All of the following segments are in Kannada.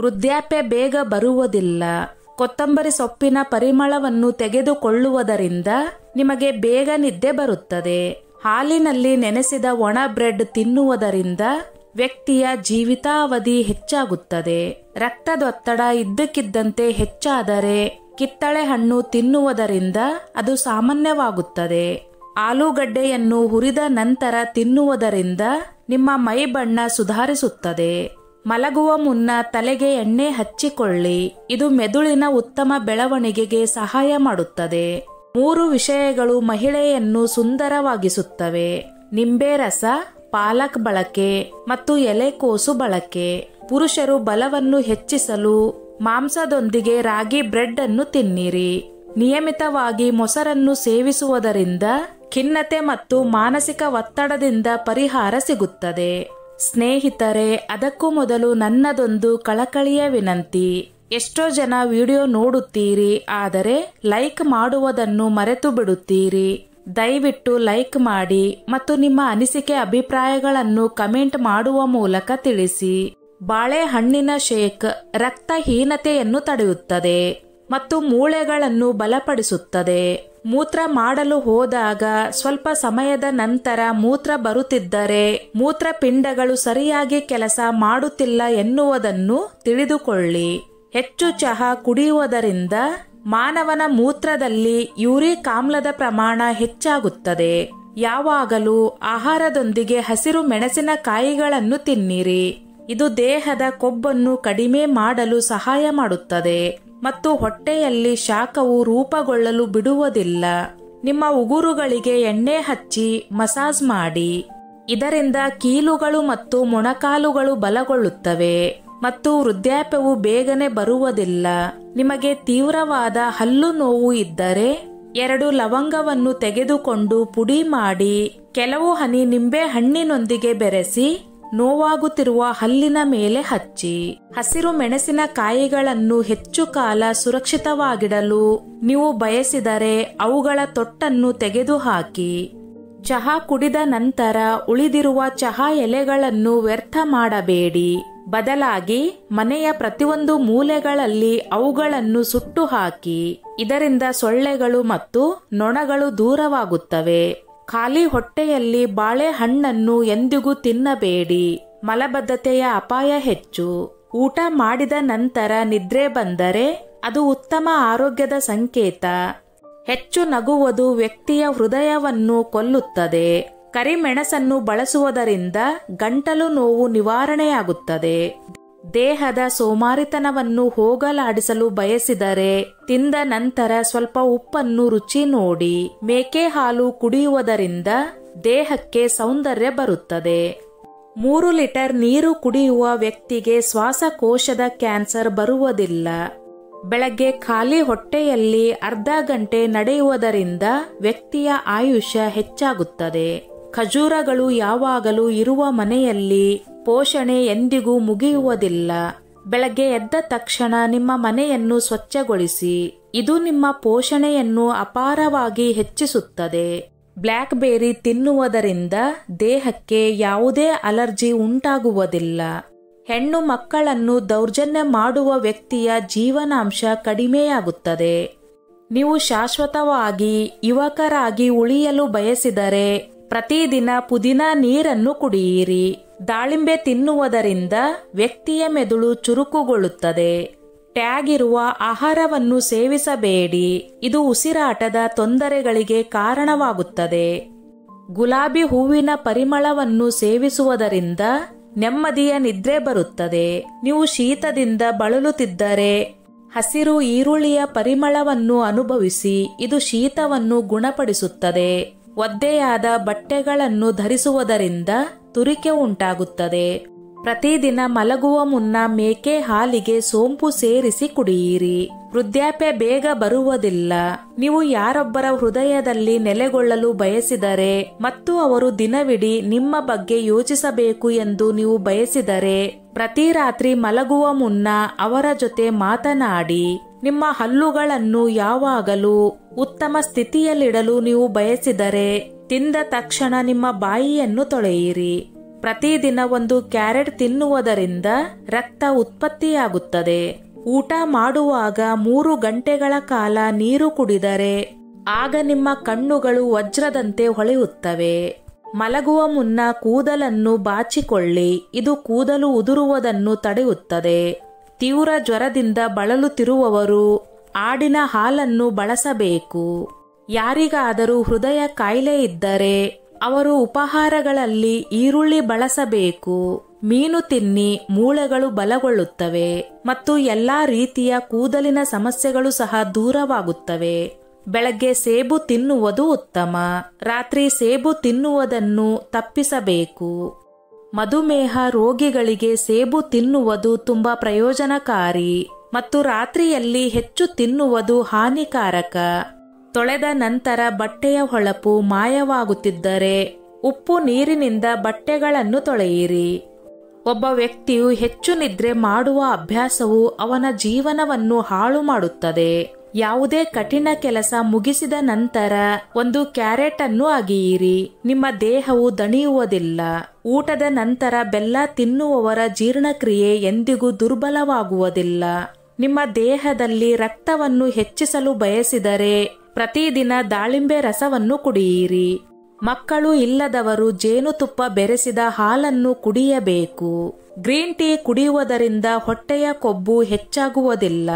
ವೃದ್ಧಾಪ್ಯ ಬೇಗ ಬರುವುದಿಲ್ಲ. ಕೊತ್ತಂಬರಿ ಸೊಪ್ಪಿನ ಪರಿಮಳವನ್ನು ತೆಗೆದುಕೊಳ್ಳುವುದರಿಂದ ನಿಮಗೆ ಬೇಗ ನಿದ್ದೆ ಬರುತ್ತದೆ. ಹಾಲಿನಲ್ಲಿ ನೆನೆಸಿದ ಒಣ ಬ್ರೆಡ್ ತಿನ್ನುವುದರಿಂದ ವ್ಯಕ್ತಿಯ ಜೀವಿತಾವಧಿ ಹೆಚ್ಚಾಗುತ್ತದೆ. ರಕ್ತದೊತ್ತಡ ಇದ್ದಕ್ಕಿದ್ದಂತೆ ಹೆಚ್ಚಾದರೆ ಕಿತ್ತಳೆ ಹಣ್ಣು ತಿನ್ನುವುದರಿಂದ ಅದು ಸಾಮಾನ್ಯವಾಗುತ್ತದೆ. ಆಲೂಗಡ್ಡೆಯನ್ನು ಹುರಿದ ನಂತರ ತಿನ್ನುವುದರಿಂದ ನಿಮ್ಮ ಮೈ ಬಣ್ಣ ಸುಧಾರಿಸುತ್ತದೆ. ಮಲಗುವ ಮುನ್ನ ತಲೆಗೆ ಎಣ್ಣೆ ಹಚ್ಚಿಕೊಳ್ಳಿ. ಇದು ಮೆದುಳಿನ ಉತ್ತಮ ಬೆಳವಣಿಗೆಗೆ ಸಹಾಯ ಮಾಡುತ್ತದೆ. 3 ವಿಷಯಗಳು ಮಹಿಳೆಯನ್ನು ಸುಂದರವಾಗಿಸುತ್ತವೆ: ನಿಂಬೆ ರಸ, ಪಾಲಕ್ ಬಳಕೆ ಮತ್ತು ಎಲೆಕೋಸು ಬಳಕೆ. ಪುರುಷರು ಬಲವನ್ನು ಹೆಚ್ಚಿಸಲು ಮಾಂಸದೊಂದಿಗೆ ರಾಗಿ ಬ್ರೆಡ್ ಅನ್ನು ತಿನ್ನಿರಿ. ನಿಯಮಿತವಾಗಿ ಮೊಸರನ್ನು ಸೇವಿಸುವುದರಿಂದ ಖಿನ್ನತೆ ಮತ್ತು ಮಾನಸಿಕ ಒತ್ತಡದಿಂದ ಪರಿಹಾರ ಸಿಗುತ್ತದೆ. ಸ್ನೇಹಿತರೆ, ಅದಕ್ಕೂ ಮೊದಲು ನನ್ನದೊಂದು ಕಳಕಳಿಯ ವಿನಂತಿ. ಎಷ್ಟೋ ಜನ ವಿಡಿಯೋ ನೋಡುತ್ತೀರಿ, ಆದರೆ ಲೈಕ್ ಮಾಡುವುದನ್ನು ಮರೆತು ಬಿಡುತ್ತೀರಿ. ದಯವಿಟ್ಟು ಲೈಕ್ ಮಾಡಿ ಮತ್ತು ನಿಮ್ಮ ಅನಿಸಿಕೆ ಅಭಿಪ್ರಾಯಗಳನ್ನು ಕಮೆಂಟ್ ಮಾಡುವ ಮೂಲಕ ತಿಳಿಸಿ. ಬಾಳೆಹಣ್ಣಿನ ಶೇಕ್ ರಕ್ತಹೀನತೆಯನ್ನು ತಡೆಯುತ್ತದೆ ಮತ್ತು ಮೂಳೆಗಳನ್ನು ಬಲಪಡಿಸುತ್ತದೆ. ಮೂತ್ರ ಮಾಡಲು ಹೋದಾಗ ಸ್ವಲ್ಪ ಸಮಯದ ನಂತರ ಮೂತ್ರ ಬರುತ್ತಿದ್ದರೆ ಮೂತ್ರಪಿಂಡಗಳು ಸರಿಯಾಗಿ ಕೆಲಸ ಮಾಡುತ್ತಿಲ್ಲ ಎನ್ನುವುದನ್ನು ತಿಳಿದುಕೊಳ್ಳಿ. ಹೆಚ್ಚು ಚಹಾ ಕುಡಿಯುವುದರಿಂದ ಮಾನವನ ಮೂತ್ರದಲ್ಲಿ ಯೂರಿಕ್ ಆಮ್ಲದ ಪ್ರಮಾಣ ಹೆಚ್ಚಾಗುತ್ತದೆ. ಯಾವಾಗಲೂ ಆಹಾರದೊಂದಿಗೆ ಹಸಿರು ಮೆಣಸಿನಕಾಯಿಗಳನ್ನು ತಿನ್ನಿರಿ. ಇದು ದೇಹದ ಕೊಬ್ಬನ್ನು ಕಡಿಮೆ ಮಾಡಲು ಸಹಾಯ ಮಾಡುತ್ತದೆ ಮತ್ತು ಹೊಟ್ಟೆಯಲ್ಲಿ ಶಾಖವು ರೂಪುಗೊಳ್ಳಲು ಬಿಡುವುದಿಲ್ಲ. ನಿಮ್ಮ ಉಗುರುಗಳಿಗೆ ಎಣ್ಣೆ ಹಚ್ಚಿ ಮಸಾಜ್ ಮಾಡಿ. ಇದರಿಂದ ಕೀಲುಗಳು ಮತ್ತು ಮೊಣಕಾಲುಗಳು ಬಲಗೊಳ್ಳುತ್ತವೆ ಮತ್ತು ವೃದ್ಧಾಪ್ಯವು ಬೇಗನೆ ಬರುವುದಿಲ್ಲ. ನಿಮಗೆ ತೀವ್ರವಾದ ಹಲ್ಲು ನೋವು ಇದ್ದರೆ 2 ಲವಂಗವನ್ನು ತೆಗೆದುಕೊಂಡು ಪುಡಿ ಮಾಡಿ ಕೆಲವು ಹನಿ ನಿಂಬೆ ಹಣ್ಣಿನೊಂದಿಗೆ ಬೆರೆಸಿ ನೋವಾಗುತ್ತಿರುವ ಹಲ್ಲಿನ ಮೇಲೆ ಹಚ್ಚಿ. ಹಸಿರು ಮೆಣಸಿನಕಾಯಿಗಳನ್ನು ಹೆಚ್ಚು ಕಾಲ ಸುರಕ್ಷಿತವಾಗಿಡಲು ನೀವು ಬಯಸಿದರೆ ಅವುಗಳ ತೊಟ್ಟನ್ನು ತೆಗೆದುಹಾಕಿ. ಚಹಾ ಕುಡಿದ ನಂತರ ಉಳಿದಿರುವ ಚಹಾ ಎಲೆಗಳನ್ನು ವ್ಯರ್ಥ ಮಾಡಬೇಡಿ. ಬದಲಾಗಿ ಮನೆಯ ಪ್ರತಿಯೊಂದು ಮೂಲೆಗಳಲ್ಲಿ ಅವುಗಳನ್ನು ಸುಟ್ಟು ಹಾಕಿ. ಇದರಿಂದ ಸೊಳ್ಳೆಗಳು ಮತ್ತು ನೊಣಗಳು ದೂರವಾಗುತ್ತವೆ. ಖಾಲಿ ಹೊಟ್ಟೆಯಲ್ಲಿ ಬಾಳೆಹಣ್ಣನ್ನು ಎಂದಿಗೂ ತಿನ್ನಬೇಡಿ. ಮಲಬದ್ಧತೆಯ ಅಪಾಯ ಹೆಚ್ಚು. ಊಟ ಮಾಡಿದ ನಂತರ ನಿದ್ರೆ ಬಂದರೆ ಅದು ಉತ್ತಮ ಆರೋಗ್ಯದ ಸಂಕೇತ. ಹೆಚ್ಚು ನಗುವುದು ವ್ಯಕ್ತಿಯ ಹೃದಯವನ್ನು ಕೊಲ್ಲುತ್ತದೆ. ಕರಿಮೆಣಸನ್ನು ಬಳಸುವುದರಿಂದ ಗಂಟಲು ನೋವು ನಿವಾರಣೆಯಾಗುತ್ತದೆ. ದೇಹದ ಸೋಮಾರಿತನವನ್ನು ಹೋಗಲಾಡಿಸಲು ಬಯಸಿದರೆ ತಿಂದ ನಂತರ ಸ್ವಲ್ಪ ಉಪ್ಪನ್ನು ರುಚಿ ನೋಡಿ. ಮೇಕೆ ಹಾಲು ಕುಡಿಯುವುದರಿಂದ ದೇಹಕ್ಕೆ ಸೌಂದರ್ಯ ಬರುತ್ತದೆ. 3 ಲೀಟರ್ ನೀರು ಕುಡಿಯುವ ವ್ಯಕ್ತಿಗೆ ಶ್ವಾಸಕೋಶದ ಕ್ಯಾನ್ಸರ್ ಬರುವುದಿಲ್ಲ. ಬೆಳಗ್ಗೆ ಖಾಲಿ ಹೊಟ್ಟೆಯಲ್ಲಿ ಅರ್ಧ ಗಂಟೆ ನಡೆಯುವುದರಿಂದ ವ್ಯಕ್ತಿಯ ಆಯುಷ್ಯ ಹೆಚ್ಚಾಗುತ್ತದೆ. ಖಜೂರಗಳು ಯಾವಾಗಲೂ ಇರುವ ಮನೆಯಲ್ಲಿ ಪೋಷಣೆ ಎಂದಿಗೂ ಮುಗಿಯುವುದಿಲ್ಲ. ಬೆಳಗ್ಗೆ ಎದ್ದ ತಕ್ಷಣ ನಿಮ್ಮ ಮನೆಯನ್ನು ಸ್ವಚ್ಛಗೊಳಿಸಿ. ಇದು ನಿಮ್ಮ ಪೋಷಣೆಯನ್ನು ಅಪಾರವಾಗಿ ಹೆಚ್ಚಿಸುತ್ತದೆ. ಬ್ಲ್ಯಾಕ್ ಬೆರ್ರಿ ತಿನ್ನುವುದರಿಂದ ದೇಹಕ್ಕೆ ಯಾವುದೇ ಅಲರ್ಜಿ ಉಂಟಾಗುವುದಿಲ್ಲ. ಹೆಣ್ಣು ಮಕ್ಕಳನ್ನು ದೌರ್ಜನ್ಯ ಮಾಡುವ ವ್ಯಕ್ತಿಯ ಜೀವನಾಂಶ ಕಡಿಮೆಯಾಗುತ್ತದೆ. ನೀವು ಶಾಶ್ವತವಾಗಿ ಯುವಕರಾಗಿ ಉಳಿಯಲು ಬಯಸಿದರೆ ಪ್ರತಿದಿನ ಪುದೀನಾ ನೀರನ್ನು ಕುಡಿಯಿರಿ. ದಾಳಿಂಬೆ ತಿನ್ನುವುದರಿಂದ ವ್ಯಕ್ತಿಯ ಮೆದುಳು ಚುರುಕುಗೊಳ್ಳುತ್ತದೆ. ಟ್ಯಾಗ್ ಇರುವ ಆಹಾರವನ್ನು ಸೇವಿಸಬೇಡಿ. ಇದು ಉಸಿರಾಟದ ತೊಂದರೆಗಳಿಗೆ ಕಾರಣವಾಗುತ್ತದೆ. ಗುಲಾಬಿ ಹೂವಿನ ಪರಿಮಳವನ್ನು ಸೇವಿಸುವುದರಿಂದ ನೆಮ್ಮದಿಯ ನಿದ್ರೆ ಬರುತ್ತದೆ. ನೀವು ಶೀತದಿಂದ ಬಳಲುತ್ತಿದ್ದರೆ ಹಸಿರು ಈರುಳ್ಳಿಯ ಪರಿಮಳವನ್ನು ಅನುಭವಿಸಿ. ಇದು ಶೀತವನ್ನು ಗುಣಪಡಿಸುತ್ತದೆ. ಒದ್ದೆಯಾದ ಬಟ್ಟೆಗಳನ್ನು ಧರಿಸುವುದರಿಂದ ತುರಿಕೆ ಉಂಟಾಗುತ್ತದೆ. ಪ್ರತಿದಿನ ಮಲಗುವ ಮುನ್ನ ಮೇಕೆ ಹಾಲಿಗೆ ಸೋಂಪು ಸೇರಿಸಿ ಕುಡಿಯಿರಿ. ವೃದ್ಧಾಪ್ಯ ಬೇಗ ಬರುವುದಿಲ್ಲ. ನೀವು ಯಾರೊಬ್ಬರ ಹೃದಯದಲ್ಲಿ ನೆಲೆಗೊಳ್ಳಲು ಬಯಸಿದರೆ ಮತ್ತು ಅವರು ದಿನವಿಡೀ ನಿಮ್ಮ ಬಗ್ಗೆ ಯೋಚಿಸಬೇಕು ಎಂದು ನೀವು ಬಯಸಿದರೆ ಪ್ರತಿ ರಾತ್ರಿ ಮಲಗುವ ಮುನ್ನ ಅವರ ಜೊತೆ ಮಾತನಾಡಿ. ನಿಮ್ಮ ಹಲ್ಲುಗಳನ್ನು ಯಾವಾಗಲೂ ಉತ್ತಮ ಸ್ಥಿತಿಯಲ್ಲಿಡಲು ನೀವು ಬಯಸಿದರೆ ತಿಂದ ತಕ್ಷಣ ನಿಮ್ಮ ಬಾಯಿಯನ್ನು ತೊಳೆಯಿರಿ. ಪ್ರತಿದಿನ 1 ಕ್ಯಾರೆಟ್ ತಿನ್ನುವುದರಿಂದ ರಕ್ತ ಉತ್ಪತ್ತಿಯಾಗುತ್ತದೆ. ಊಟ ಮಾಡುವಾಗ 3 ಗಂಟೆಗಳ ಕಾಲ ನೀರು ಕುಡಿದರೆ ಆಗ ನಿಮ್ಮ ಕಣ್ಣುಗಳು ವಜ್ರದಂತೆ ಹೊಳೆಯುತ್ತವೆ. ಮಲಗುವ ಮುನ್ನ ಕೂದಲನ್ನು ಬಾಚಿಕೊಳ್ಳಿ. ಇದು ಕೂದಲು ಉದುರುವುದನ್ನು ತಡೆಯುತ್ತದೆ. ತೀವ್ರ ಜ್ವರದಿಂದ ಬಳಲುತ್ತಿರುವವರು ಆಡಿನ ಹಾಲನ್ನು ಬಳಸಬೇಕು. ಯಾರಿಗಾದರೂ ಹೃದಯ ಕಾಯಿಲೆ ಇದ್ದರೆ ಅವರು ಉಪಹಾರಗಳಲ್ಲಿ ಈರುಳ್ಳಿ ಬಳಸಬೇಕು. ಮೀನು ತಿನ್ನಿ, ಮೂಳೆಗಳು ಬಲಗೊಳ್ಳುತ್ತವೆ ಮತ್ತು ಎಲ್ಲಾ ರೀತಿಯ ಕೂದಲಿನ ಸಮಸ್ಯೆಗಳು ಸಹ ದೂರವಾಗುತ್ತವೆ. ಬೆಳಗ್ಗೆ ಸೇಬು ತಿನ್ನುವುದು ಉತ್ತಮ. ರಾತ್ರಿ ಸೇಬು ತಿನ್ನುವುದನ್ನು ತಪ್ಪಿಸಬೇಕು. ಮಧುಮೇಹ ರೋಗಿಗಳಿಗೆ ಸೇಬು ತಿನ್ನುವುದು ತುಂಬಾ ಪ್ರಯೋಜನಕಾರಿ ಮತ್ತು ರಾತ್ರಿಯಲ್ಲಿ ಹೆಚ್ಚು ತಿನ್ನುವುದು ಹಾನಿಕಾರಕ. ತೊಳೆದ ನಂತರ ಬಟ್ಟೆಯ ಹೊಳಪು ಮಾಯವಾಗುತ್ತಿದ್ದರೆ ಉಪ್ಪು ನೀರಿನಿಂದ ಬಟ್ಟೆಗಳನ್ನು ತೊಳೆಯಿರಿ. ಒಬ್ಬ ವ್ಯಕ್ತಿಯು ಹೆಚ್ಚು ನಿದ್ರೆ ಮಾಡುವ ಅಭ್ಯಾಸವು ಅವನ ಜೀವನವನ್ನು ಹಾಳು ಮಾಡುತ್ತದೆ. ಯಾವುದೇ ಕಠಿಣ ಕೆಲಸ ಮುಗಿಸಿದ ನಂತರ 1 ಕ್ಯಾರೆಟ್ ಅನ್ನು ಅಗಿಯಿರಿ. ನಿಮ್ಮ ದೇಹವು ದಣಿಯುವುದಿಲ್ಲ. ಊಟದ ನಂತರ ಬೆಲ್ಲ ತಿನ್ನುವವರ ಜೀರ್ಣಕ್ರಿಯೆ ಎಂದಿಗೂ ದುರ್ಬಲವಾಗುವುದಿಲ್ಲ. ನಿಮ್ಮ ದೇಹದಲ್ಲಿ ರಕ್ತವನ್ನು ಹೆಚ್ಚಿಸಲು ಬಯಸಿದರೆ ಪ್ರತಿದಿನ ದಾಳಿಂಬೆ ರಸವನ್ನು ಕುಡಿಯಿರಿ. ಮಕ್ಕಳು ಇಲ್ಲದವರು ಜೇನುತುಪ್ಪ ಬೆರೆಸಿದ ಹಾಲನ್ನು ಕುಡಿಯಬೇಕು. ಗ್ರೀನ್ ಟೀ ಕುಡಿಯುವುದರಿಂದ ಹೊಟ್ಟೆಯ ಕೊಬ್ಬು ಹೆಚ್ಚಾಗುವುದಿಲ್ಲ.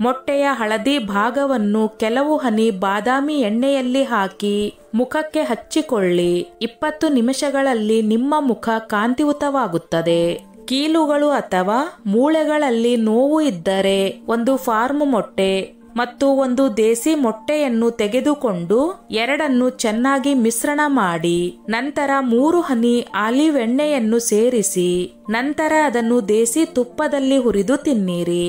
ಮೊಟ್ಟೆಯ ಹಳದಿ ಭಾಗವನ್ನು ಕೆಲವು ಹನಿ ಬಾದಾಮಿ ಎಣ್ಣೆಯಲ್ಲಿ ಹಾಕಿ ಮುಖಕ್ಕೆ ಹಚ್ಚಿಕೊಳ್ಳಿ. 20 ನಿಮಿಷಗಳಲ್ಲಿ ನಿಮ್ಮ ಮುಖ ಕಾಂತಿಯುತವಾಗುತ್ತದೆ. ಕೀಲುಗಳು ಅಥವಾ ಮೂಳೆಗಳಲ್ಲಿ ನೋವು ಇದ್ದರೆ 1 ಫಾರ್ಮ್ ಮೊಟ್ಟೆ ಮತ್ತು 1 ದೇಸಿ ಮೊಟ್ಟೆಯನ್ನು ತೆಗೆದುಕೊಂಡು ಎರಡನ್ನು ಚೆನ್ನಾಗಿ ಮಿಶ್ರಣ ಮಾಡಿ ನಂತರ 3 ಹನಿ ಆಲಿವ್ ಎಣ್ಣೆಯನ್ನು ಸೇರಿಸಿ ನಂತರ ಅದನ್ನು ದೇಸಿ ತುಪ್ಪದಲ್ಲಿ ಹುರಿದು ತಿನ್ನಿರಿ.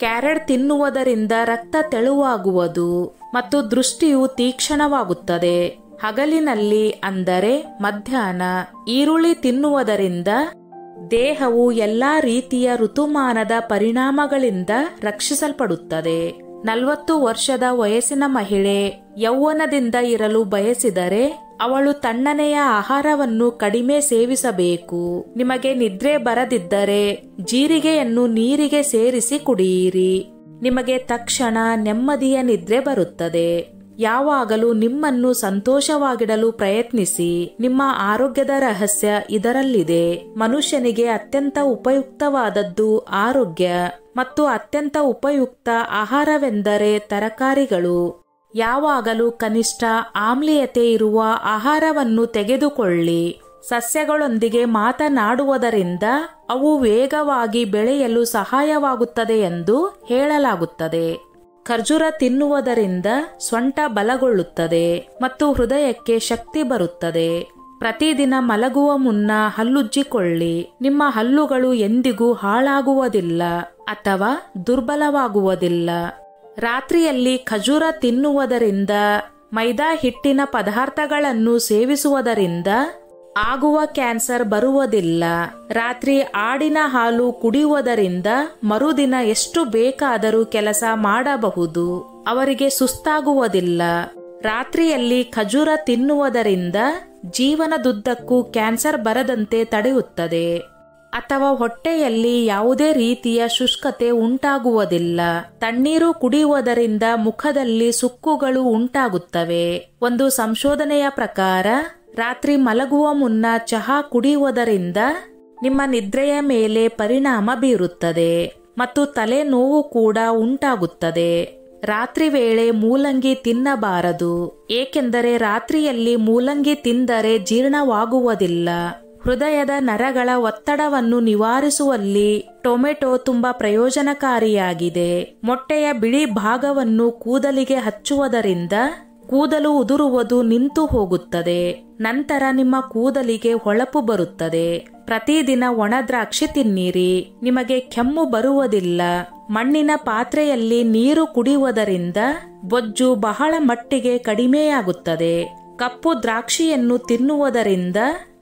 ಕ್ಯಾರೆಟ್ ತಿನ್ನುವುದರಿಂದ ರಕ್ತ ತೆಳುವಾಗುವುದು ಮತ್ತು ದೃಷ್ಟಿಯು ತೀಕ್ಷ್ಣವಾಗುತ್ತದೆ. ಹಗಲಿನಲ್ಲಿ ಅಂದರೆ ಮಧ್ಯಾಹ್ನ ಈರುಳ್ಳಿ ತಿನ್ನುವುದರಿಂದ ದೇಹವು ಎಲ್ಲಾ ರೀತಿಯ ಋತುಮಾನದ ಪರಿಣಾಮಗಳಿಂದ ರಕ್ಷಿಸಲ್ಪಡುತ್ತದೆ. 40 ವರ್ಷದ ವಯಸ್ಸಿನ ಮಹಿಳೆ ಯೌವನದಿಂದ ಇರಲು ಬಯಸಿದರೆ ಅವಳು ತಣ್ಣನೆಯ ಆಹಾರವನ್ನು ಕಡಿಮೆ ಸೇವಿಸಬೇಕು. ನಿಮಗೆ ನಿದ್ರೆ ಬರದಿದ್ದರೆ ಜೀರಿಗೆಯನ್ನು ನೀರಿಗೆ ಸೇರಿಸಿ ಕುಡಿಯಿರಿ. ನಿಮಗೆ ತಕ್ಷಣ ನೆಮ್ಮದಿಯ ನಿದ್ರೆ ಬರುತ್ತದೆ. ಯಾವಾಗಲೂ ನಿಮ್ಮನ್ನು ಸಂತೋಷವಾಗಿಡಲು ಪ್ರಯತ್ನಿಸಿ. ನಿಮ್ಮ ಆರೋಗ್ಯದ ರಹಸ್ಯ ಇದರಲ್ಲಿದೆ. ಮನುಷ್ಯನಿಗೆ ಅತ್ಯಂತ ಉಪಯುಕ್ತವಾದದ್ದು ಆರೋಗ್ಯ ಮತ್ತು ಅತ್ಯಂತ ಉಪಯುಕ್ತ ಆಹಾರವೆಂದರೆ ತರಕಾರಿಗಳು. ಯಾವಾಗಲೂ ಕನಿಷ್ಠ ಆಮ್ಲೀಯತೆ ಇರುವ ಆಹಾರವನ್ನು ತೆಗೆದುಕೊಳ್ಳಿ. ಸಸ್ಯಗಳೊಂದಿಗೆ ಮಾತನಾಡುವುದರಿಂದ ಅವು ವೇಗವಾಗಿ ಬೆಳೆಯಲು ಸಹಾಯವಾಗುತ್ತದೆ ಎಂದು ಹೇಳಲಾಗುತ್ತದೆ. ಖರ್ಜೂರ ತಿನ್ನುವುದರಿಂದ ಸೊಂಟ ಬಲಗೊಳ್ಳುತ್ತದೆ ಮತ್ತು ಹೃದಯಕ್ಕೆ ಶಕ್ತಿ ಬರುತ್ತದೆ. ಪ್ರತಿದಿನ ಮಲಗುವ ಮುನ್ನ ಹಲ್ಲುಜ್ಜಿಕೊಳ್ಳಿ. ನಿಮ್ಮ ಹಲ್ಲುಗಳು ಎಂದಿಗೂ ಹಾಳಾಗುವುದಿಲ್ಲ ಅಥವಾ ದುರ್ಬಲವಾಗುವುದಿಲ್ಲ. ರಾತ್ರಿಯಲ್ಲಿ ಖರ್ಜೂರ ತಿನ್ನುವುದರಿಂದ, ಮೈದಾ ಹಿಟ್ಟಿನ ಪದಾರ್ಥಗಳನ್ನು ಸೇವಿಸುವುದರಿಂದ ಆಗುವ ಕ್ಯಾನ್ಸರ್ ಬರುವುದಿಲ್ಲ. ರಾತ್ರಿ ಆಡಿನ ಹಾಲು ಕುಡಿಯುವುದರಿಂದ ಮರುದಿನ ಎಷ್ಟು ಬೇಕಾದರೂ ಕೆಲಸ ಮಾಡಬಹುದು. ಅವರಿಗೆ ಸುಸ್ತಾಗುವುದಿಲ್ಲ. ರಾತ್ರಿಯಲ್ಲಿ ಖರ್ಜೂರ ತಿನ್ನುವುದರಿಂದ ಜೀವನದುದ್ದಕ್ಕೂ ಕ್ಯಾನ್ಸರ್ ಬರದಂತೆ ತಡೆಯುತ್ತದೆ. ಅಥವಾ ಹೊಟ್ಟೆಯಲ್ಲಿ ಯಾವುದೇ ರೀತಿಯ ಶುಷ್ಕತೆ ಉಂಟಾಗುವುದಿಲ್ಲ. ತಣ್ಣೀರು ಕುಡಿಯುವುದರಿಂದ ಮುಖದಲ್ಲಿ ಸುಕ್ಕುಗಳು ಉಂಟಾಗುತ್ತವೆ. ಒಂದು ಸಂಶೋಧನೆಯ ಪ್ರಕಾರ ರಾತ್ರಿ ಮಲಗುವ ಮುನ್ನ ಚಹಾ ಕುಡಿಯುವುದರಿಂದ ನಿಮ್ಮ ನಿದ್ರೆಯ ಮೇಲೆ ಪರಿಣಾಮ ಬೀರುತ್ತದೆ ಮತ್ತು ತಲೆನೋವು ಕೂಡ ಉಂಟಾಗುತ್ತದೆ. ರಾತ್ರಿ ವೇಳೆ ಮೂಲಂಗಿ ತಿನ್ನಬಾರದು, ಏಕೆಂದರೆ ರಾತ್ರಿಯಲ್ಲಿ ಮೂಲಂಗಿ ತಿಂದರೆ ಜೀರ್ಣವಾಗುವುದಿಲ್ಲ. ಹೃದಯದ ನರಗಳ ಒತ್ತಡವನ್ನು ನಿವಾರಿಸುವಲ್ಲಿ ಟೊಮೆಟೊ ತುಂಬಾ ಪ್ರಯೋಜನಕಾರಿಯಾಗಿದೆ. ಮೊಟ್ಟೆಯ ಬಿಳಿ ಭಾಗವನ್ನು ಕೂದಲಿಗೆ ಹಚ್ಚುವುದರಿಂದ ಕೂದಲು ಉದುರುವುದು ನಿಂತು ಹೋಗುತ್ತದೆ. ನಂತರ ನಿಮ್ಮ ಕೂದಲಿಗೆ ಹೊಳಪು ಬರುತ್ತದೆ. ಪ್ರತಿದಿನ ಒಣ ದ್ರಾಕ್ಷಿ ತಿನ್ನಿರಿ. ನಿಮಗೆ ಕೆಮ್ಮು ಬರುವುದಿಲ್ಲ. ಮಣ್ಣಿನ ಪಾತ್ರೆಯಲ್ಲಿ ನೀರು ಕುಡಿಯುವುದರಿಂದ ಬೊಜ್ಜು ಬಹಳ ಮಟ್ಟಿಗೆ ಕಡಿಮೆಯಾಗುತ್ತದೆ. ಕಪ್ಪು ದ್ರಾಕ್ಷಿಯನ್ನು ತಿನ್ನುವುದರಿಂದ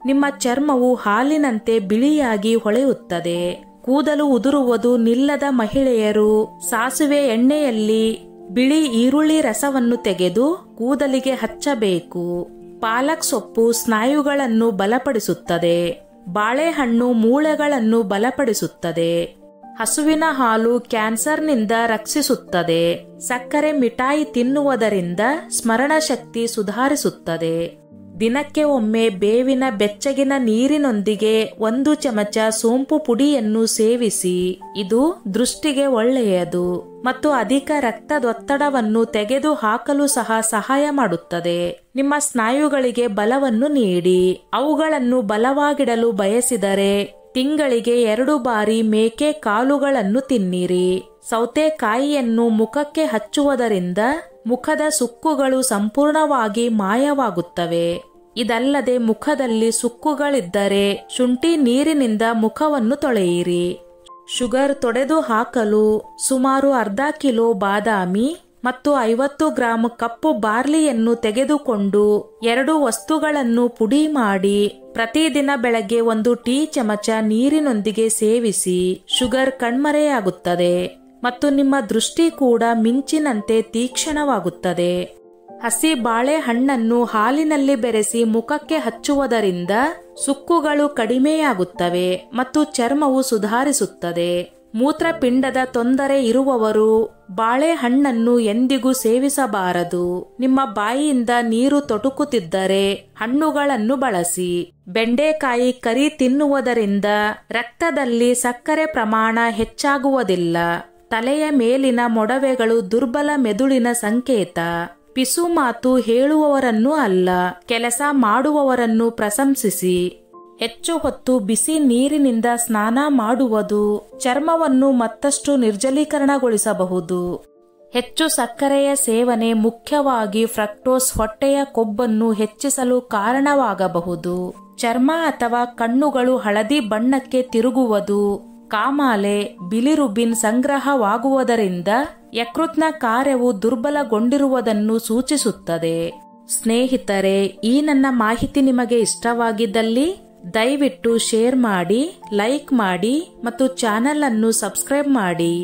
ನಿಮ್ಮ ಚರ್ಮವು ಹಾಲಿನಂತೆ ಬಿಳಿಯಾಗಿ ಹೊಳೆಯುತ್ತದೆ. ಕೂದಲು ಉದುರುವುದು ನಿಲ್ಲದ ಮಹಿಳೆಯರು ಸಾಸುವೆ ಎಣ್ಣೆಯಲ್ಲಿ ಬಿಳಿ ಈರುಳ್ಳಿ ರಸವನ್ನು ತೆಗೆದು ಕೂದಲಿಗೆ ಹಚ್ಚಬೇಕು. ಪಾಲಕ್ ಸೊಪ್ಪು ಸ್ನಾಯುಗಳನ್ನು ಬಲಪಡಿಸುತ್ತದೆ. ಬಾಳೆಹಣ್ಣು ಮೂಳೆಗಳನ್ನು ಬಲಪಡಿಸುತ್ತದೆ. ಹಸುವಿನ ಹಾಲು ಕ್ಯಾನ್ಸರ್ನಿಂದ ರಕ್ಷಿಸುತ್ತದೆ. ಸಕ್ಕರೆ ಮಿಠಾಯಿ ತಿನ್ನುವುದರಿಂದ ಸ್ಮರಣ ಶಕ್ತಿ ಸುಧಾರಿಸುತ್ತದೆ. ದಿನಕ್ಕೆ ಒಮ್ಮೆ ಬೇವಿನ ಬೆಚ್ಚಗಿನ ನೀರಿನೊಂದಿಗೆ 1 ಚಮಚ ಸೋಂಪು ಪುಡಿಯನ್ನು ಸೇವಿಸಿ. ಇದು ದೃಷ್ಟಿಗೆ ಒಳ್ಳೆಯದು ಮತ್ತು ಅಧಿಕ ರಕ್ತದೊತ್ತಡವನ್ನು ತೆಗೆದು ಹಾಕಲು ಸಹ ಸಹಾಯ ಮಾಡುತ್ತದೆ. ನಿಮ್ಮ ಸ್ನಾಯುಗಳಿಗೆ ಬಲವನ್ನು ನೀಡಿ. ಅವುಗಳನ್ನು ಬಲವಾಗಿಡಲು ಬಯಸಿದರೆ ತಿಂಗಳಿಗೆ 2 ಬಾರಿ ಮೇಕೆ ಕಾಲುಗಳನ್ನು ತಿನ್ನಿರಿ. ಸೌತೆಕಾಯಿಯನ್ನು ಮುಖಕ್ಕೆ ಹಚ್ಚುವುದರಿಂದ ಮುಖದ ಸುಕ್ಕುಗಳು ಸಂಪೂರ್ಣವಾಗಿ ಮಾಯವಾಗುತ್ತವೆ. ಇದಲ್ಲದೆ ಮುಖದಲ್ಲಿ ಸುಕ್ಕುಗಳಿದ್ದರೆ ಶುಂಠಿ ನೀರಿನಿಂದ ಮುಖವನ್ನು ತೊಳೆಯಿರಿ. ಶುಗರ್ ತೊಡೆದು ಹಾಕಲು ಸುಮಾರು ಅರ್ಧ ಕಿಲೋ ಬಾದಾಮಿ ಮತ್ತು 50 ಗ್ರಾಂ ಕಪ್ಪು ಬಾರ್ಲಿಯನ್ನು ತೆಗೆದುಕೊಂಡು 2 ವಸ್ತುಗಳನ್ನು ಪುಡಿ ಮಾಡಿ ಪ್ರತಿದಿನ ಬೆಳಗ್ಗೆ 1 ಟೀ ಚಮಚ ನೀರಿನೊಂದಿಗೆ ಸೇವಿಸಿ. ಶುಗರ್ ಕಣ್ಮರೆಯಾಗುತ್ತದೆ ಮತ್ತು ನಿಮ್ಮ ದೃಷ್ಟಿ ಕೂಡ ಮಿಂಚಿನಂತೆ ತೀಕ್ಷ್ಣವಾಗುತ್ತದೆ. ಹಸಿ ಬಾಳೆಹಣ್ಣನ್ನು ಹಾಲಿನಲ್ಲಿ ಬೆರೆಸಿ ಮುಖಕ್ಕೆ ಹಚ್ಚುವುದರಿಂದ ಸುಕ್ಕುಗಳು ಕಡಿಮೆಯಾಗುತ್ತವೆ ಮತ್ತು ಚರ್ಮವು ಸುಧಾರಿಸುತ್ತದೆ. ಮೂತ್ರಪಿಂಡದ ತೊಂದರೆ ಇರುವವರು ಬಾಳೆಹಣ್ಣನ್ನು ಎಂದಿಗೂ ಸೇವಿಸಬಾರದು. ನಿಮ್ಮ ಬಾಯಿಯಿಂದ ನೀರು ತೊಟುಕುತ್ತಿದ್ದರೆ ಹಣ್ಣುಗಳನ್ನು ಬಳಸಿ. ಬೆಂಡೆಕಾಯಿ ಕರಿ ತಿನ್ನುವುದರಿಂದ ರಕ್ತದಲ್ಲಿ ಸಕ್ಕರೆ ಪ್ರಮಾಣ ಹೆಚ್ಚಾಗುವುದಿಲ್ಲ. ತಲೆಯ ಮೇಲಿನ ಮೊಡವೆಗಳು ದುರ್ಬಲ ಮೆದುಳಿನ ಸಂಕೇತ. ಪಿಸು ಮಾತು ಹೇಳುವವರನ್ನು ಅಲ್ಲ, ಕೆಲಸ ಮಾಡುವವರನ್ನು ಪ್ರಶಂಸಿಸಿ. ಹೆಚ್ಚು ಹೊತ್ತು ಬಿಸಿ ನೀರಿನಿಂದ ಸ್ನಾನ ಮಾಡುವುದು ಚರ್ಮವನ್ನು ಮತ್ತಷ್ಟು ನಿರ್ಜಲೀಕರಣಗೊಳಿಸಬಹುದು. ಹೆಚ್ಚು ಸಕ್ಕರೆಯ ಸೇವನೆ, ಮುಖ್ಯವಾಗಿ ಫ್ರಕ್ಟೋಸ್, ಹೊಟ್ಟೆಯ ಕೊಬ್ಬನ್ನು ಹೆಚ್ಚಿಸಲು ಕಾರಣವಾಗಬಹುದು. ಚರ್ಮ ಅಥವಾ ಕಣ್ಣುಗಳು ಹಳದಿ ಬಣ್ಣಕ್ಕೆ ತಿರುಗುವುದು, ಕಾಮಾಲೆ, ಬಿಲಿರುಬಿನ್ ಸಂಗ್ರಹವಾಗುವುದರಿಂದ ಯಕೃತ್ನ ಕಾರ್ಯವು ದುರ್ಬಲಗೊಂಡಿರುವುದನ್ನು ಸೂಚಿಸುತ್ತದೆ. ಸ್ನೇಹಿತರೆ, ಈ ನನ್ನ ಮಾಹಿತಿ ನಿಮಗೆ ಇಷ್ಟವಾಗಿದ್ದಲ್ಲಿ ದಯವಿಟ್ಟು ಶೇರ್ ಮಾಡಿ, ಲೈಕ್ ಮಾಡಿ ಮತ್ತು ಚಾನೆಲ್ ಅನ್ನು ಸಬ್ಸ್ಕ್ರೈಬ್ ಮಾಡಿ.